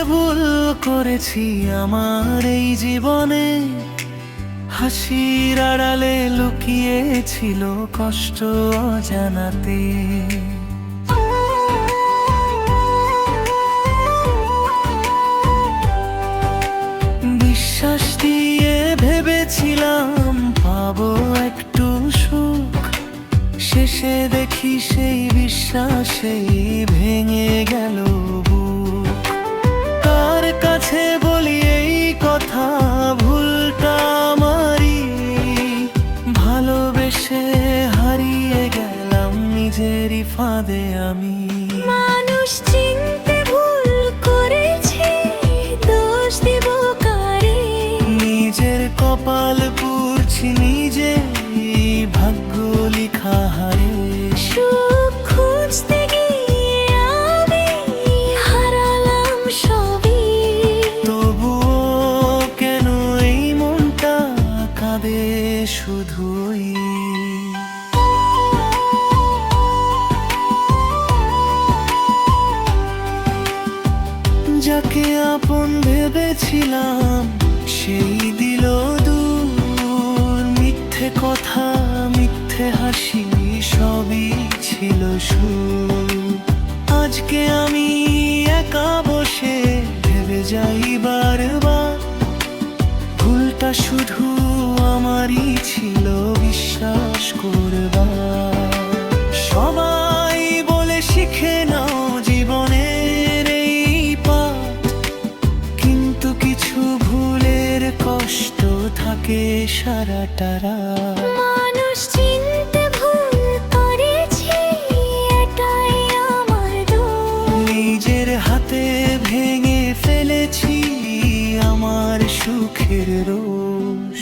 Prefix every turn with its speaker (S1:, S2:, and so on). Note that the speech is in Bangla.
S1: ভুল করেছি আমার এই জীবনে, হাসির আড়ালে লুকিয়েছিল কষ্ট অজানাতে। বিশ্বাস দিয়ে ভেবেছিলাম পাবো একটু সুখ, শেষে দেখি সেই বিশ্বাসেই ভেঙে গেল বুক। কার কাছে বলি এই কথা, ভুলটা আমারই, ভালোবেসে হারিয়ে গেলাম নিজেরই ফাঁদে আমি।
S2: মানুষ চিনতে ভুল করেছে, দোষ দিব কারে?
S1: নিজের কপাল পুড়ছি নিজে, ভাগ্য লিখা হারে।
S2: সুখ খুঁজতে গিয়ে আমি হারালাম সবই।
S1: তবুও কেন এই মনটা কাঁদে শুধুই। যাকে আপন ভেবেছিলাম সেই দিল দূর, মিথ্যে কথা মিথ্যে হাসি সবই ছিল সুর। আজকে আমি একা বসে ভেবে যাই বারবার, ভুলটা শুধু আমারই ছিল বিশ্বাস করবার। সবাই বলে শিখে নাও জীবনের এই পাঠ, কিন্তু কিছু ভুলের কষ্ট থাকে সারাটা রাত।
S2: মানুষ চিনতে ভুল করেছে, এটাই আমার দোষ।
S1: নিজের হাতে ভেঙে ফেলেছি আমার সুখের রোষ।